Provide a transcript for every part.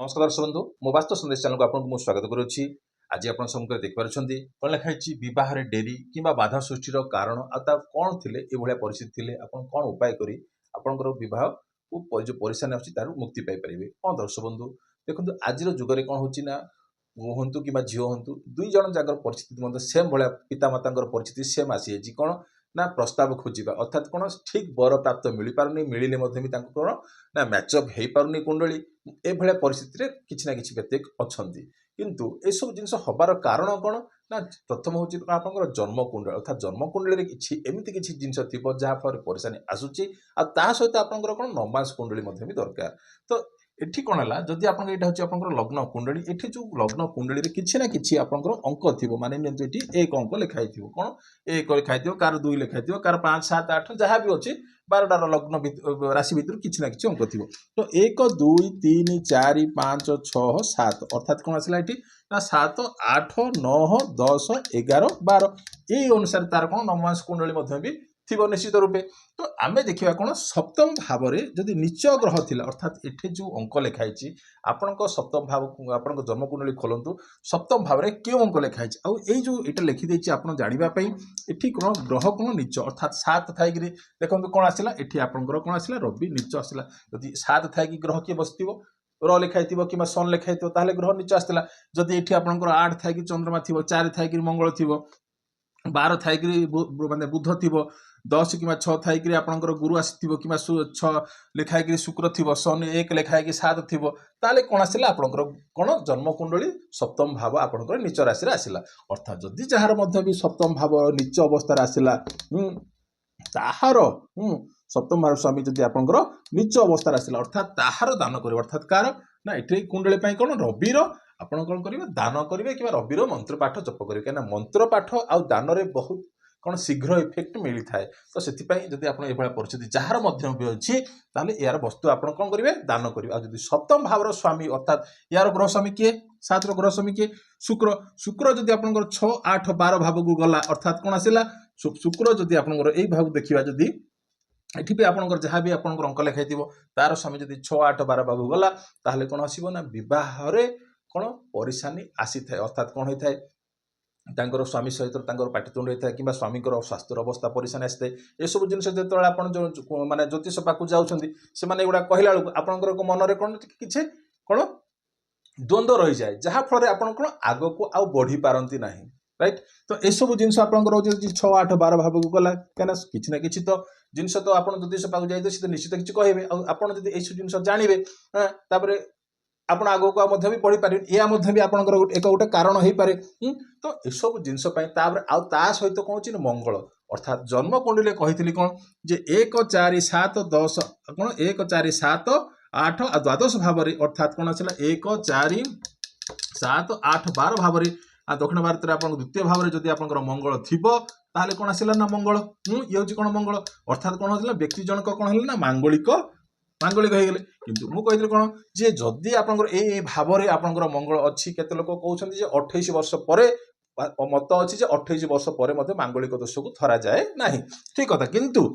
नमस्कार दर्शक बंधु मो वास्तव संदेश चैनल को आपको स्वागत करुच्ची। आज आप सम्मुखें देखिपारे कौन लिखाई बह डेरी कि बाधा सृष्टि कारण कौन थे ये परिस्थिति थे आप कौन उपाय कर आपंकर जो परेशानी आर मुक्ति पाइपर कौन दर्शक बंधु देखो आज जुगे कौन हो हूँ कि झील हूँ दुई जन जगह परिस्थिति सेम भाया पितामाता परिस्थिति सेम आसी जाइए कौन ना प्रस्ताव खोजा अर्थात कौन ठीक बर प्राप्त मिल पारनी मिले कौन ना मैचअप हो पारनी कुंडली ए भाया परिस्थिति किसी ना कि व्यक्ति अच्छा किंतु ये सब जिन हबार कारण कौन ना प्रथम हूँ आप जन्म कुंडली अर्थात जन्म कुंडली किसी एमती किसी जिन थी जहाँफल परेशानी आसूची आ सहित आपंकर कौन नमाज कुंडली भी दरकार। तो एठी कौन है जदि आप लग्न कुंडली एठी जो लग्न कुंडली किसी ना कि आपंकर अंक थी माने ये एक अंक लिखाई कौन एक लिखाई कार दुई लिखाई कार 5 7 8 जहाँ भी अच्छे 12टार लग्न राशि भितर किसी ना कि अंक थी। तो 1 2 3 4 5 6 7 अर्थात कौन आसला ये ना 7 8 9 10 11 12 ये अनुसार तार कौन नमाज कुंडली भी थी निश्चित रूपे। तो आम देखा कौन सप्तम भाव में जदि नीच ग्रह थिला अर्थात एठे जो अंक लिखाई आपण सप्तम भाव आप जन्मकुंडली खोलतु सप्तम भाव में क्यों अंक लिखाई जो ये लिखिदे आप जानापी ये कौन ग्रह कौन नीच अर्थात 7 थी देखो कौन आसला ये आपंकर कौन आसला रवि नीच आसला जदि 7 थी ग्रह किए बसथ र लिखाई कि सन लिखाई ग्रह नीच आसला जदि ये आपंकर 8 थी चंद्रमा थी 4 थी मंगल थी 12 थी माने बुध थी 10 कि 6 थी आपंकर गुरु आसी कि 6 लिखाई शुक्र थी सन 1 लिखाई 7 थी ताले कौन आसला आपंकर कौन जन्मकुंडली सप्तम भाव आपंकर नीच राशि आसला अर्थात जदि जार भी सप्तम भाव नीच अवस्था आसला ताहार सप्तम भाव स्वामी जदि आपंकर नीच अवस्था आसला अर्थात ताहार दान कर अर्थात कार ना ये कुंडली कौन रविर आपण कौन करेंगे दान करेंगे कि रविर मंत्र पाठ जप करेंगे कहीं मंत्र पाठ आउ दान बहुत कौन शीघ्र इफेक्ट मिली थाए। तो से जब आप परिस्थिति जार भी अच्छी यार वस्तु आप कौन करेंगे दान करेंगे आज सप्तम भाव स्वामी अर्थात यार ग्रह स्वामी किए 7 ग्रह स्वामी किए शुक्र शुक्र जदि आप 6 8 12 भाव को गला अर्थात कौन आसला शुक्र जदि आप भाव देखा जदि एटी भी आपंकर जहाँ भी आपंकर अंक लिखाई तार स्वामी जदि 6 8 12 भाव गला ताहले कौन आसो ना बह कौन परेशानी आसी थाए अर्थात कौन होता है स्वामी सहित पाटितुंड होता है कि स्वामी स्वास्थ्य अवस्था परेशानी आसता है ये सब जिन जो आप माने ज्योतिष पाक जाऊँगी से गुड़ा कहला बेलू आपंकर मन में कौन किसी कौन द्वंद्व रही जाए जहाँ फल आप कौन आग को आउ बढ़ी पारती ना राइट। तो ये सब जिन आपंकर 6 8 12 भाव को गला कहीं किसी ना कि तो जिनस तो आप ज्योतिष पाक जाइए निश्चित किसी कहे आपड़ जब यू जिन जानवे तापर आप आग को भी बढ़ी पारे या भी आपंकर एक गोटे कारण हो पारे। तो यू जिनस आ सहित कौन अच्छी मंगल अर्थात जन्म कुंडली कही कौन जे 1 4 7 10 कौन 1 4 7 8 आ द्वादश भाव अर्थात कौन आसला 1 4 7 8 12 भाव दक्षिण भारत में आप द्वितीय भाव में जब आप मंगल थी ताहले कौन आसला ना मंगल ये हूँ कौन मंगल अर्थात कौन होता व्यक्ति जनक कौन है ना मांगलिक मांगलिक हो गले किंतु मु कही कौन जे जदि आपंकर ए भाव में आपंकर मंगल अच्छी केते लोक कहते 28 वर्ष पर मत अच्छी 28 वर्ष पर मांगलिक दोष को धरा जाए ना ठीक कथा किंतु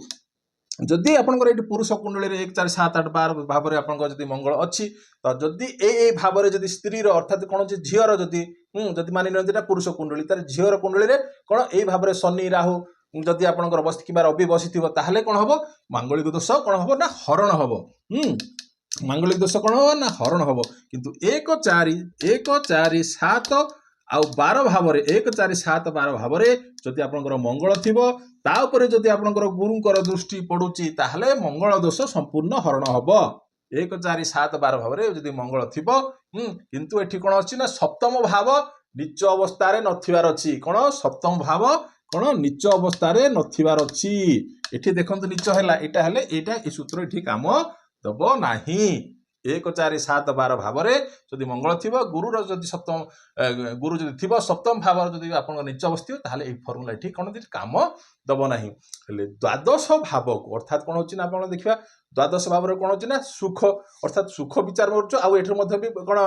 जदि आपंकर ये पुरुष कुंडली 1 4 7 8 12 भाव में आपंकर जदि मंगल अच्छी तो जदि ए भाव में जदि स्त्री अर्थात कौन झीर जदि जदि मानि ना पुरुष कुंडली तार झीर कुंडली कौन ए भाव में शनि राहु जदि आपंकर बस कि रवि बसी ताहले कौन हम मांगलिक दोष कौन हम ना हरण हम मांगलिक दोष कौन हम ना हरण हम किंतु 1 4 7 आउ 12 भाव 1 4 7 12 भाव जदि आपंकर मंगल थी तापर जदि आपंकर गुरुंकर दृष्टि पड़ुची ताहले मंगल दोष संपूर्ण हरण हम 1 4 7 12 भाव जदि मंगल थी किंतु एठी कौन अच्छी ना सप्तम भाव नीच अवस्था नथिबार अच्छी कौन सप्तम भाव कौन नीच अवस्था नथिबार अच्छी एठी देखंतु नीच हैला एटा हेले एटा ए सूत्र एठी काम दब नाही 1 4 7 12 भाव जदि मंगल थी गुरु जदि सप्तम गुरु जदि थी सप्तम भाव जदि आप नीच अवस्थित ताहले ए फर्मुला एठी कौन काम दब नाही हेले द्वादश भाव को अर्थात कौन होची ना आपण देखिबा द्वादश भाव कौन होची ना सुख अर्थात सुख विचार करछो आ एठर मध्ये भी कौन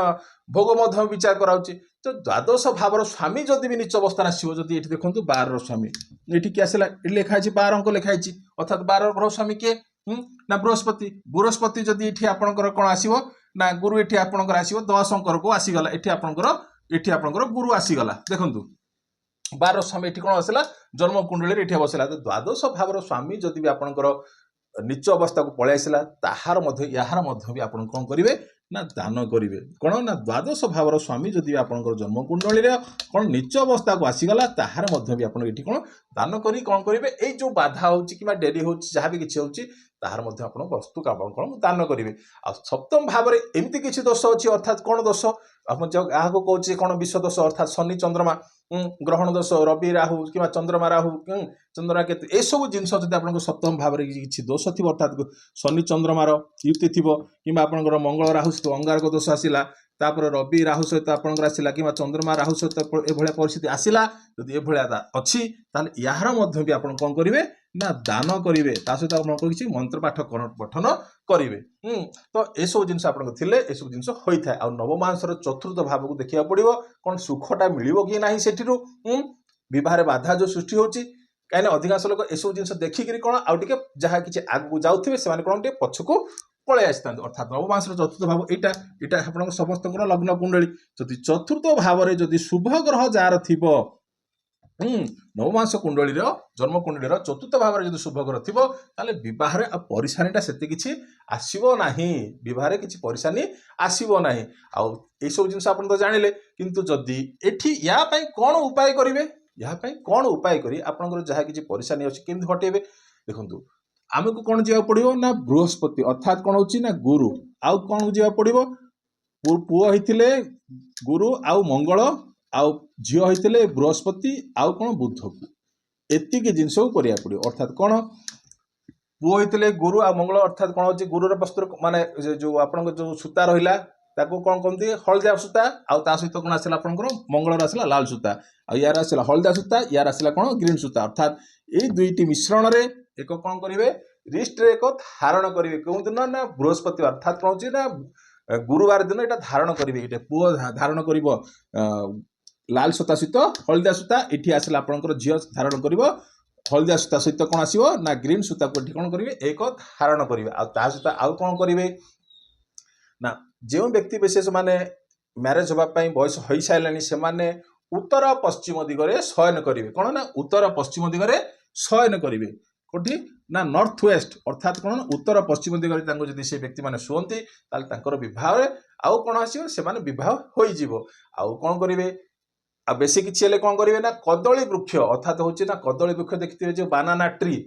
भोग मध्ये विचार कराउची। तो द्वादश भावर स्वामी जदि भी नीच अवस्था आसो जदि ये देखो 12 स्वामी ये किए आसला ये लिखाई 12 अंक लिखाई अर्थात 12 ग्रह स्वामी किए ना बृहस्पति बृहस्पति जदि ये आपंकर कौन आसो ना गुरु एठी आपणकर आसीबो 10 अंकर को आसीगला एठी आपणकर गुरु आसीगला देखंतु 12 स्वामी एठी कोन आसला जन्म कुंडली रे एठी बसला तो द्वादश भावर स्वामी जदि भी आपणकर नीच अवस्था को पळै आसला ताहार मध्य याहार मध्य भी आपण कोन करिवे ना दान करिवे कोन ना द्वादश भावर स्वामी जदि आपणकर जन्म कुंडली रे कोन नीच अवस्था को आसीगला ताहार मध्य भी आपण एठी कोन दान करी कोन करिवे ए जो बाधा होची किबा डेरी होची जहा भी किछि होची ताहार मध्य आपण वस्तु का आपण कोन दान करिवे आ सप्तम भाव रे एमिति किछि दोष अछि अर्थात कोन दोष आपण जो आहा को कहउछि कोन विश्व दोष अर्थात शनि चंद्रमा ग्रहण दोष रवि राहु कि चंद्रमा राहु चंद्रमा केतु ए सब जिनस जदि आपन सप्तम भाव रे किछि दोष थिबो अर्थात शनि चंद्रमार युक्ति थिबो कि आपन मंगल राहु सहित अंगारक दोष आसिला तापर रवि राहु सहित आपन आसिला कि चंद्रमा राहु सहित एभलिया परिस्थिति आसिला जदि एभलिया अछि ताले याहर मध्य भी आपन कोन करिवे ना दान करिवे ता सहित आपन किछि मंत्र पाठ पठन करिवे तो ए सब जिनस आपन थिले ए सब जिनस होई थाय आ नवमांसर चतुर्थ भाव को देखिया पड़िबो कोन सुखटा मिलिबो कि नाही सेठिरु विवाह बाधा जो सृष्टि होची कहीं अधिकांश लोक ए सब जिनस देखिक कोन आउ टिके जहा किछि आगु जाउथिबे से माने कोन टिके पछको पळे आस्तांत अर्थात नवमांसर चतुर्थ भाव एटा आपन समस्त लग्न कुंडली जदि चतुर्थ भाव रे जदि शुभ ग्रह जार थिबो नवमांस कुंडली जन्म कुंडली चतुर्थ भाव में जो शुभ ग्रह थी बह परिशानी से किसी आसब ना बह किसी परिशानी आसब ना आउ सब जिन आप जानिले किंतु जदि एठी या कौन उपाय करेंगे या कौन उपाय करी आपंकर जहाँ किसी परिशानी अच्छी केमती हटेबे देखु आमको कौन जावाक पड़ो ना बृहस्पति अर्थात कौन होची ना गुरु आउ कौन जावाक पड़ो पुओ होते गुरु आउ मंगल आउ झील होते बृहस्पति आउ कौन बुध को एतिक जिनस को करिया पड़ो अर्थात कौन पुओ होते गुरु आ मंगल अर्थात कौन होची गुरुर वस्त्र माने जो आपन जो सूता रहिला ताको कौन कहते हलदिया सूता आउ ता सहित कौन आसला आपनकर मंगलर आसला लाल सूता आ यार आसला हलदिया सूता यार आसला कौन ग्रीन सूता अर्थात ये दुईटी मिश्रण रे एक कौन करेंगे रिस्ट रे एक धारण करेंगे कौन दिन ना बृहस्पति अर्थात कौन होची ना गुरुवार दिन यहाँ धारण करेंगे ये पुओ धारण कर लाल सूता सहित हलदिया सूता ये आसला आपंकर झील धारण कर हलदिया सूता सहित कौन आसो ना ग्रीन सूता को कौन करेंगे एक धारण करेंगे सहित आउ कौन करेंगे ना जो व्यक्ति विशेष माने मैरेज होगापाई बयस हो सारे से उत्तर पश्चिम दिगरे शयन करेंगे कौन ना उत्तर पश्चिम दिगरे शयन करेंगे कौटी ना नॉर्थ वेस्ट अर्थात कौन उत्तर पश्चिम दिगरे जदि से व्यक्ति मैंने शुअती बह आउ कौन आसो से बह हो आउ कौन करेंगे आ बेसी किसी कौन करेंगे ना कदली वृक्ष अर्थात हूँ ना कदली वृक्ष देखते जो बानाना ट्री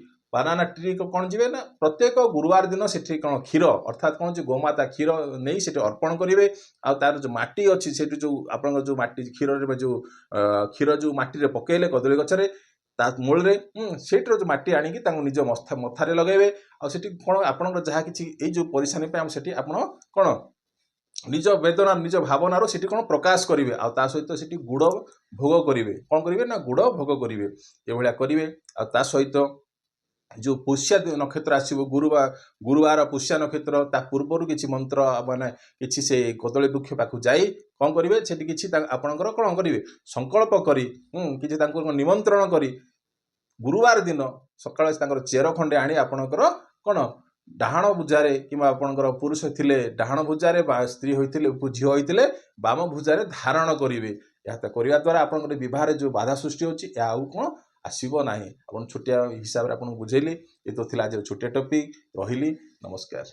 को कौन जी ना प्रत्येक गुरुवार दिन से कौन क्षीर अर्थात कौन जो गोमाता क्षीर नहीं से अर्पण करेंगे आ तार जो माटी अच्छी से जो आप जो माटी क्षीर जो क्षीर जो माटी पकेले कदली गचरे मूल से जो माटी आणिकी निज मथारे लगेबे आठ कौन आप जहाँ कि जो परेशानी से कौन निज वेदना निज भावनार से कौन प्रकाश करेंगे आ सहित से गुड़ भोग करेंगे कौन करेंगे ना गुड़ भोग करेंगे ये करेंगे आ सहित जो पुष्या नक्षत्र आसो गुरुवार पुष्या नक्षत्र ता पूर्वर किसी मंत्र माने किसी से कदली वृक्ष पाखु जाई कौन करेंगे से किसी आपणकर कौन करेंगे संकल्प करी किसी निमंत्रण करी गुरुवार दिन सकाल चेर खंडे आनी आपणकर कौन डाहाण भुजारे कि आपणकर पुरुष थिले डाहाण भुजारे स्त्री होते झील होते बाम भुजारे धारण करेंगे यह करने द्वारा आपंकर बह जो बाधा सृष्टि होची आउ कौन आसब ना आप छोटिया हिसाब से आपको बुझेली ये तो आज छोटिया टॉपिक रही नमस्कार।